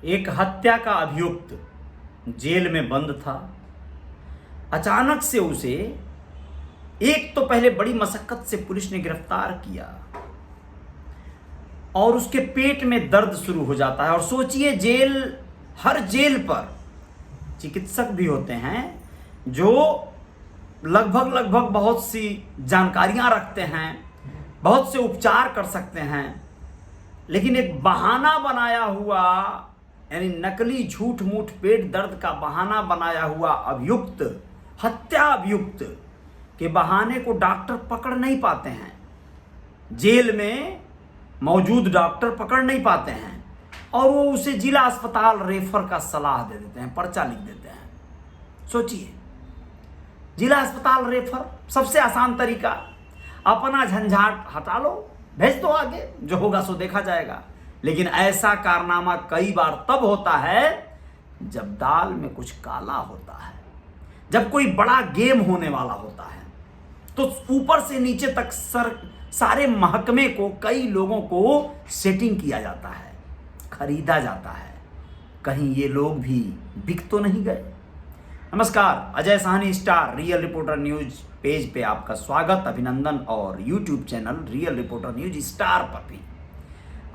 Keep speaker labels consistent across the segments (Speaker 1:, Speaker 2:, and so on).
Speaker 1: एक हत्या का अभियुक्त जेल में बंद था। अचानक से उसे एक तो पहले बड़ी मशक्कत से पुलिस ने गिरफ्तार किया और उसके पेट में दर्द शुरू हो जाता है। और सोचिए, हर जेल पर चिकित्सक भी होते हैं जो लगभग बहुत सी जानकारियां रखते हैं, बहुत से उपचार कर सकते हैं, लेकिन एक बहाना बनाया हुआ, यानी नकली झूठ मूठ पेट दर्द का बहाना बनाया हुआ अभियुक्त, हत्या अभियुक्त के बहाने को डॉक्टर पकड़ नहीं पाते हैं। जेल में मौजूद डॉक्टर पकड़ नहीं पाते हैं और वो उसे जिला अस्पताल रेफर का सलाह दे देते हैं, पर्चा लिख देते हैं। सोचिए, जिला अस्पताल रेफर, सबसे आसान तरीका, अपना झंझाट हटा लो, भेज दो आगे, जो होगा सो देखा जाएगा। लेकिन ऐसा कारनामा कई बार तब होता है जब दाल में कुछ काला होता है, जब कोई बड़ा गेम होने वाला होता है। तो ऊपर से नीचे तक सारे महकमे को, कई लोगों को सेटिंग किया जाता है, खरीदा जाता है। कहीं ये लोग भी बिक तो नहीं गए। नमस्कार, Ajay Sahni star real reporter news page पे आपका स्वागत, अभिनंदन। और YouTube channel real reporter news star पर भी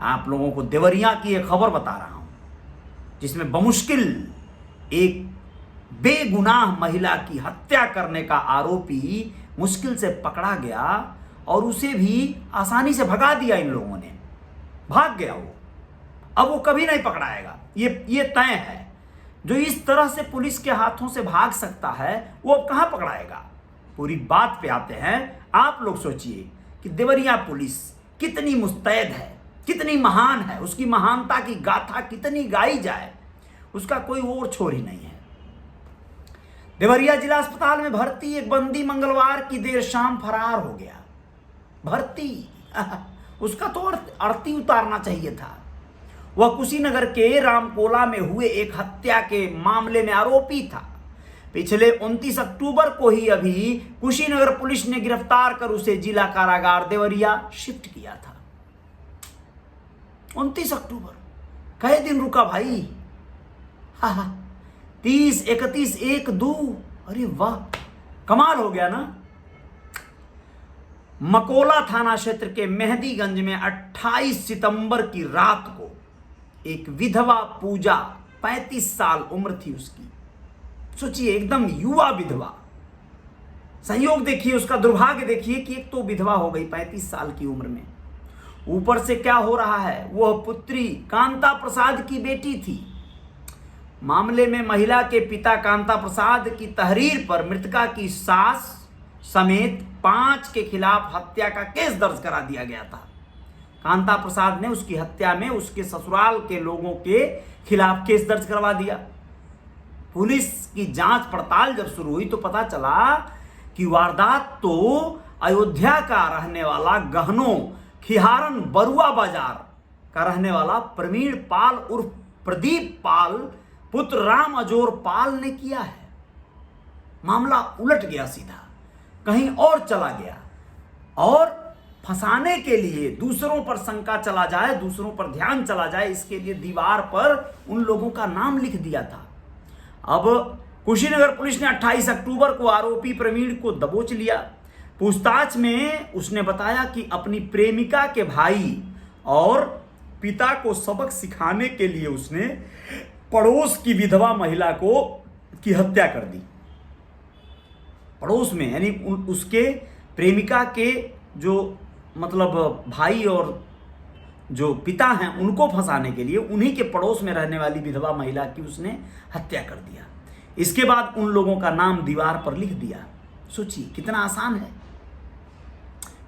Speaker 1: आप लोगों को देवरिया की एक खबर बता रहा हूं, जिसमें बमुश्किल एक बेगुनाह महिला की हत्या करने का आरोपी मुश्किल से पकड़ा गया और उसे भी आसानी से भगा दिया। इन लोगों ने भाग गया वो, अब वो कभी नहीं पकड़ाएगा, ये तय है। जो इस तरह से पुलिस के हाथों से भाग सकता है वो अब कहां पकड़ाएगा। पूरी बात पे आते हैं। आप लोग सोचिए कि देवरिया पुलिस कितनी मुस्तैद है, कितनी महान है, उसकी महानता की गाथा कितनी गाई जाए, उसका कोई और छोर ही नहीं है। देवरिया जिला अस्पताल में भर्ती एक बंदी मंगलवार की देर शाम फरार हो गया। भर्ती उसका तो अर्थी उतारना चाहिए था। वह कुशीनगर के रामकोला में हुए एक हत्या के मामले में आरोपी था। पिछले 29 अक्टूबर को ही अभी कुशीनगर पुलिस ने गिरफ्तार कर उसे जिला कारागार देवरिया शिफ्ट किया था। 29 अक्टूबर, कई दिन रुका भाई। 30, 31, 1, 2, अरे वाह, कमाल हो गया ना। मकोला थाना क्षेत्र के मेहदीगंज में 28 सितंबर की रात को एक विधवा पूजा, 35 साल उम्र थी उसकी। सोचिए, एकदम युवा विधवा। संयोग देखिए, उसका दुर्भाग्य देखिए कि एक तो विधवा हो गई 35 साल की उम्र में, ऊपर से क्या हो रहा है, वह पुत्री कांता प्रसाद की बेटी थी। मामले में महिला के पिता कांता प्रसाद की तहरीर पर मृतका की सास समेत 5 के खिलाफ हत्या का केस दर्ज करा दिया गया था। कांता प्रसाद ने उसकी हत्या में उसके ससुराल के लोगों के खिलाफ केस दर्ज करवा दिया। पुलिस की जांच पड़ताल जब शुरू हुई तो पता चला कि वारदात तो अयोध्या का रहने वाला, गहनों खिहारन बरुआ बाजार का रहने वाला प्रवीण पाल उर्फ प्रदीप पाल पुत्र राम अजोर पाल ने किया है। मामला उलट गया, सीधा कहीं और चला गया और फंसाने के लिए, दूसरों पर शंका चला जाए, दूसरों पर ध्यान चला जाए, इसके लिए दीवार पर उन लोगों का नाम लिख दिया था। अब कुशीनगर पुलिस ने 28 अक्टूबर को आरोपी प्रवीण को दबोच लिया। पूछताछ में उसने बताया कि अपनी प्रेमिका के भाई और पिता को सबक सिखाने के लिए उसने पड़ोस की विधवा महिला की हत्या कर दी। पड़ोस में, यानी उसके प्रेमिका के जो मतलब भाई और जो पिता हैं, उनको फंसाने के लिए उन्हीं के पड़ोस में रहने वाली विधवा महिला की उसने हत्या कर दिया। इसके बाद उन लोगों का नाम दीवार पर लिख दिया। सोचिए कितना आसान है।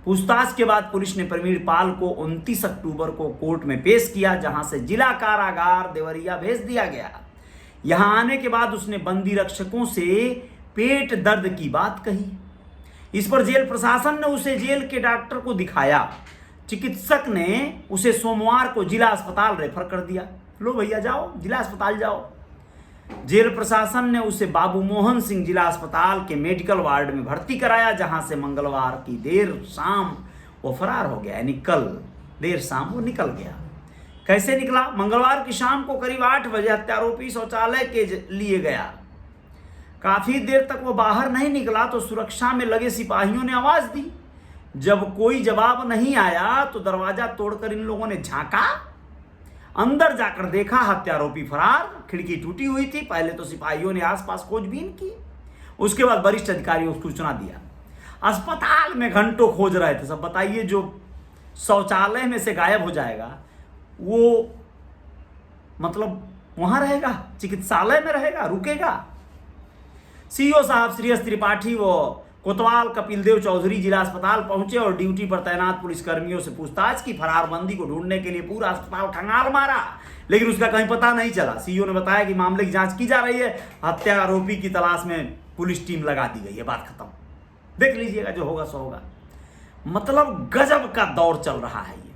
Speaker 1: पूछताछ के बाद पुलिस ने प्रवीण पाल को 29 अक्टूबर को कोर्ट में पेश किया, जहां से जिला कारागार देवरिया भेज दिया गया। यहां आने के बाद उसने बंदी रक्षकों से पेट दर्द की बात कही। इस पर जेल प्रशासन ने उसे जेल के डॉक्टर को दिखाया। चिकित्सक ने उसे सोमवार को जिला अस्पताल रेफर कर दिया। लो भैया जाओ, जिला अस्पताल जाओ। जेल प्रशासन ने उसे बाबू मोहन सिंह जिला अस्पताल के मेडिकल वार्ड में भर्ती कराया, जहां से मंगलवार की देर शाम वो फरार हो गया, यानी कल देर शाम वो निकल गया। कैसे निकला? मंगलवार की शाम को करीब 8 बजे हत्यारोपी शौचालय के लिए गया। काफी देर तक वो बाहर नहीं निकला तो सुरक्षा में लगे सिपाहियों ने आवाज दी। जब कोई जवाब नहीं आया तो दरवाजा तोड़कर इन लोगों ने झांका, अंदर जाकर देखा हत्यारोपी फरार। खिड़की टूटी हुई थी। पहले तो सिपाहियों ने आसपास खोजबीन की, उसके बाद वरिष्ठ अधिकारियों को सूचना दिया। अस्पताल में घंटों खोज रहे थे। सब बताइए, जो शौचालय में से गायब हो जाएगा वो मतलब वहां रहेगा, चिकित्सालय में रहेगा, रुकेगा? सीओ साहब श्री एस त्रिपाठी व कोतवाल कपिल देव चौधरी जिला अस्पताल पहुंचे और ड्यूटी पर तैनात पुलिसकर्मियों से पूछताछ की। फरार बंदी को ढूंढने के लिए पूरा अस्पताल खंगाल मारा, लेकिन उसका कहीं पता नहीं चला। सीईओ ने बताया कि मामले की जांच की जा रही है, हत्या आरोपी की तलाश में पुलिस टीम लगा दी गई है। बात खत्म। देख लीजिएगा, जो होगा सो होगा। मतलब गजब का दौर चल रहा है। ये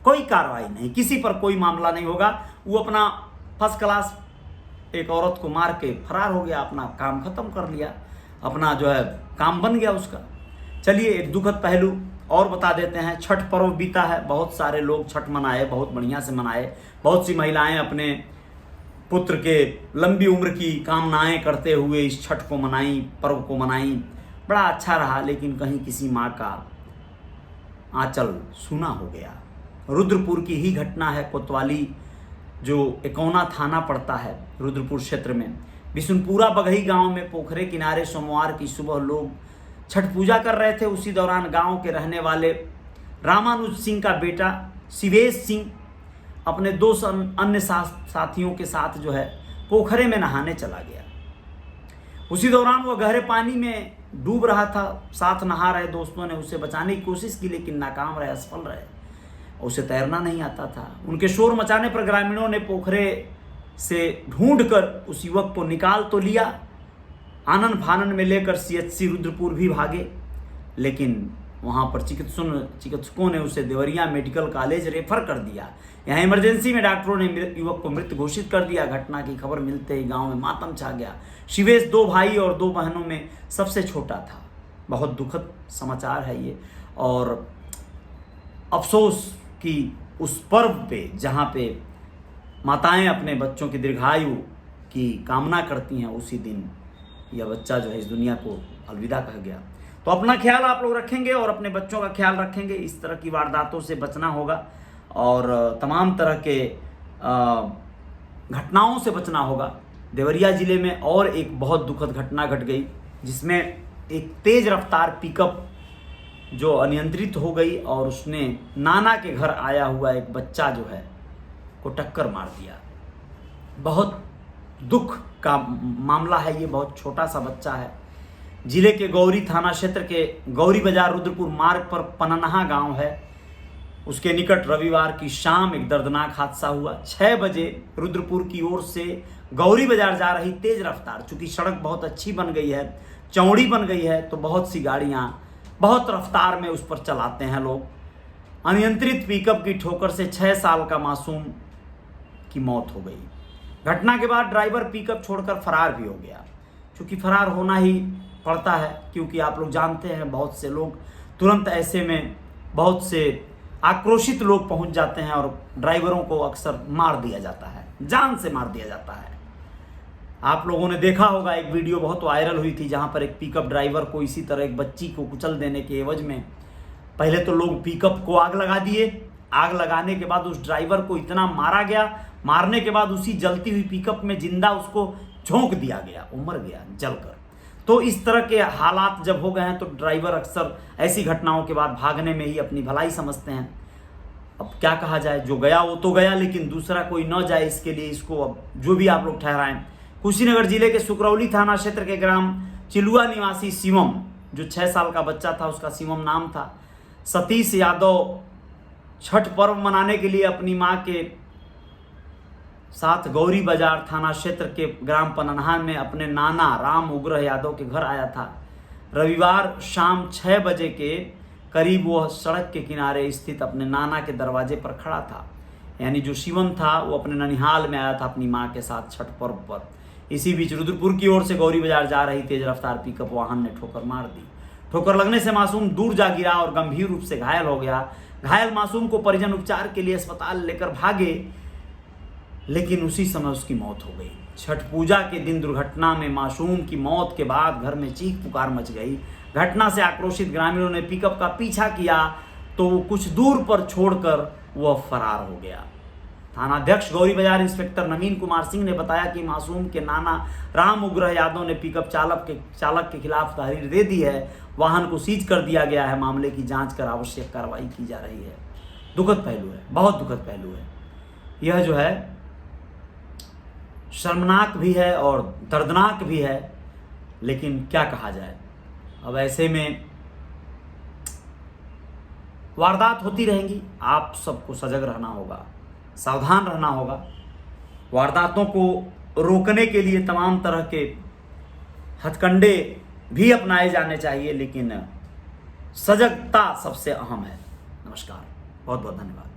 Speaker 1: कोई कार्रवाई नहीं, किसी पर कोई मामला नहीं होगा। वो अपना फर्स्ट क्लास एक औरत को मार के फरार हो गया, अपना काम खत्म कर लिया, अपना जो है काम बन गया उसका। चलिए एक दुखद पहलू और बता देते हैं। छठ पर्व बीता है, बहुत सारे लोग छठ मनाए, बहुत बढ़िया से मनाए। बहुत सी महिलाएं अपने पुत्र के लंबी उम्र की कामनाएं करते हुए इस छठ को मनाई, पर्व को मनाई। बड़ा अच्छा रहा, लेकिन कहीं किसी माँ का आंचल सूना हो गया। रुद्रपुर की ही घटना है। कोतवाली जो एकौना थाना पड़ता है रुद्रपुर क्षेत्र में, बिशुनपुरा बगही गांव में पोखरे किनारे सोमवार की सुबह लोग छठ पूजा कर रहे थे। उसी दौरान गांव के रहने वाले रामानुज सिंह का बेटा शिवेश सिंह अपने 2 अन्य साथियों के साथ जो है पोखरे में नहाने चला गया। उसी दौरान वह गहरे पानी में डूब रहा था। साथ नहा रहे दोस्तों ने उसे बचाने की कोशिश की, लेकिन नाकाम रहे, असफल रहे। उसे तैरना नहीं आता था। उनके शोर मचाने पर ग्रामीणों ने पोखरे से ढूंढकर उस युवक को निकाल तो लिया। आनन फानन में लेकर सीएचसी रुद्रपुर भी भागे, लेकिन वहां पर चिकित्सकों ने उसे देवरिया मेडिकल कॉलेज रेफर कर दिया। यहाँ इमरजेंसी में डॉक्टरों ने युवक को मृत घोषित कर दिया। घटना की खबर मिलते ही गांव में मातम छा गया। शिवेश 2 भाई और 2 बहनों में सबसे छोटा था। बहुत दुखद समाचार है ये, और अफसोस कि उस पर्व पे जहाँ पे माताएं अपने बच्चों की दीर्घायु की कामना करती हैं, उसी दिन यह बच्चा जो है इस दुनिया को अलविदा कह गया। तो अपना ख्याल आप लोग रखेंगे और अपने बच्चों का ख्याल रखेंगे। इस तरह की वारदातों से बचना होगा और तमाम तरह के घटनाओं से बचना होगा। देवरिया जिले में और एक बहुत दुखद घटना घट गई, जिसमें एक तेज रफ्तार पिकअप जो अनियंत्रित हो गई और उसने नाना के घर आया हुआ एक बच्चा जो है को टक्कर मार दिया। बहुत दुख का मामला है ये। बहुत छोटा सा बच्चा है। जिले के गौरी थाना क्षेत्र के गौरी बाजार रुद्रपुर मार्ग पर पननहा गांव है, उसके निकट रविवार की शाम एक दर्दनाक हादसा हुआ। 6 बजे रुद्रपुर की ओर से गौरी बाजार जा रही तेज रफ्तार, चूंकि सड़क बहुत अच्छी बन गई है, चौड़ी बन गई है, तो बहुत सी गाड़ियां बहुत रफ्तार में उस पर चलाते हैं लोग। अनियंत्रित पिकअप की ठोकर से 6 साल का मासूम की मौत हो गई। घटना के बाद ड्राइवर पिकअप छोड़कर फरार भी हो गया। चूंकि फरार होना ही पड़ता है, क्योंकि आप लोग जानते हैं बहुत से लोग तुरंत ऐसे में बहुत से आक्रोशित लोग पहुंच जाते हैं और ड्राइवरों को अक्सर मार दिया जाता है, जान से मार दिया जाता है। आप लोगों ने देखा होगा, एक वीडियो बहुत वायरल हुई थी जहां पर एक पिकअप ड्राइवर को इसी तरह एक बच्ची को कुचल देने के एवज में पहले तो लोग पिकअप को आग लगा दिए। आग लगाने के बाद उस ड्राइवर को इतना मारा गया, मारने के बाद उसी जलती हुई पिकअप में जिंदा उसको झोंक दिया गया, वो मर गया जलकर। तो इस तरह के हालात जब हो गए हैं तो ड्राइवर अक्सर ऐसी घटनाओं के बाद भागने में ही अपनी भलाई समझते हैं। अब क्या कहा जाए, जो गया वो तो गया, लेकिन दूसरा कोई न जाए, इसके लिए इसको अब जो भी आप लोग ठहराएं। कुशीनगर जिले के सुकरौली थाना क्षेत्र के ग्राम चिलुआ निवासी शिवम, जो 6 साल का बच्चा था, उसका शिवम नाम था, सतीश यादव छठ पर्व मनाने के लिए अपनी मां के साथ गौरी बाजार थाना क्षेत्र के ग्राम पननहा में अपने नाना राम उग्रह यादव के घर आया था। रविवार शाम 6 बजे के करीब वह सड़क के किनारे स्थित अपने नाना के दरवाजे पर खड़ा था। यानी जो शिवम था वो अपने ननिहाल में आया था अपनी मां के साथ छठ पर्व पर। इसी बीच रुद्रपुर की ओर से गौरी बाजार जा रही तेज रफ्तार पिकअप वाहन ने ठोकर मार दी। ठोकर लगने से मासूम दूर जा गिरा और गंभीर रूप से घायल हो गया। घायल मासूम को परिजन उपचार के लिए अस्पताल लेकर भागे, लेकिन उसी समय उसकी मौत हो गई। छठ पूजा के दिन दुर्घटना में मासूम की मौत के बाद घर में चीख पुकार मच गई। घटना से आक्रोशित ग्रामीणों ने पिकअप का पीछा किया तो वो कुछ दूर पर छोड़कर वह फरार हो गया। थानाध्यक्ष गौरी बाजार इंस्पेक्टर नवीन कुमार सिंह ने बताया कि मासूम के नाना राम उग्रह यादव ने पिकअप चालक के खिलाफ तहरीर दे दी है। वाहन को सीज कर दिया गया है। मामले की जांच कर आवश्यक कार्रवाई की जा रही है। दुखद पहलू है, बहुत दुखद पहलू है। यह जो है शर्मनाक भी है और दर्दनाक भी है, लेकिन क्या कहा जाए। अब ऐसे में वारदात होती रहेंगी, आप सबको सजग रहना होगा, सावधान रहना होगा। वारदातों को रोकने के लिए तमाम तरह के हथकंडे भी अपनाए जाने चाहिए, लेकिन सजगता सबसे अहम है। नमस्कार, बहुत बहुत धन्यवाद।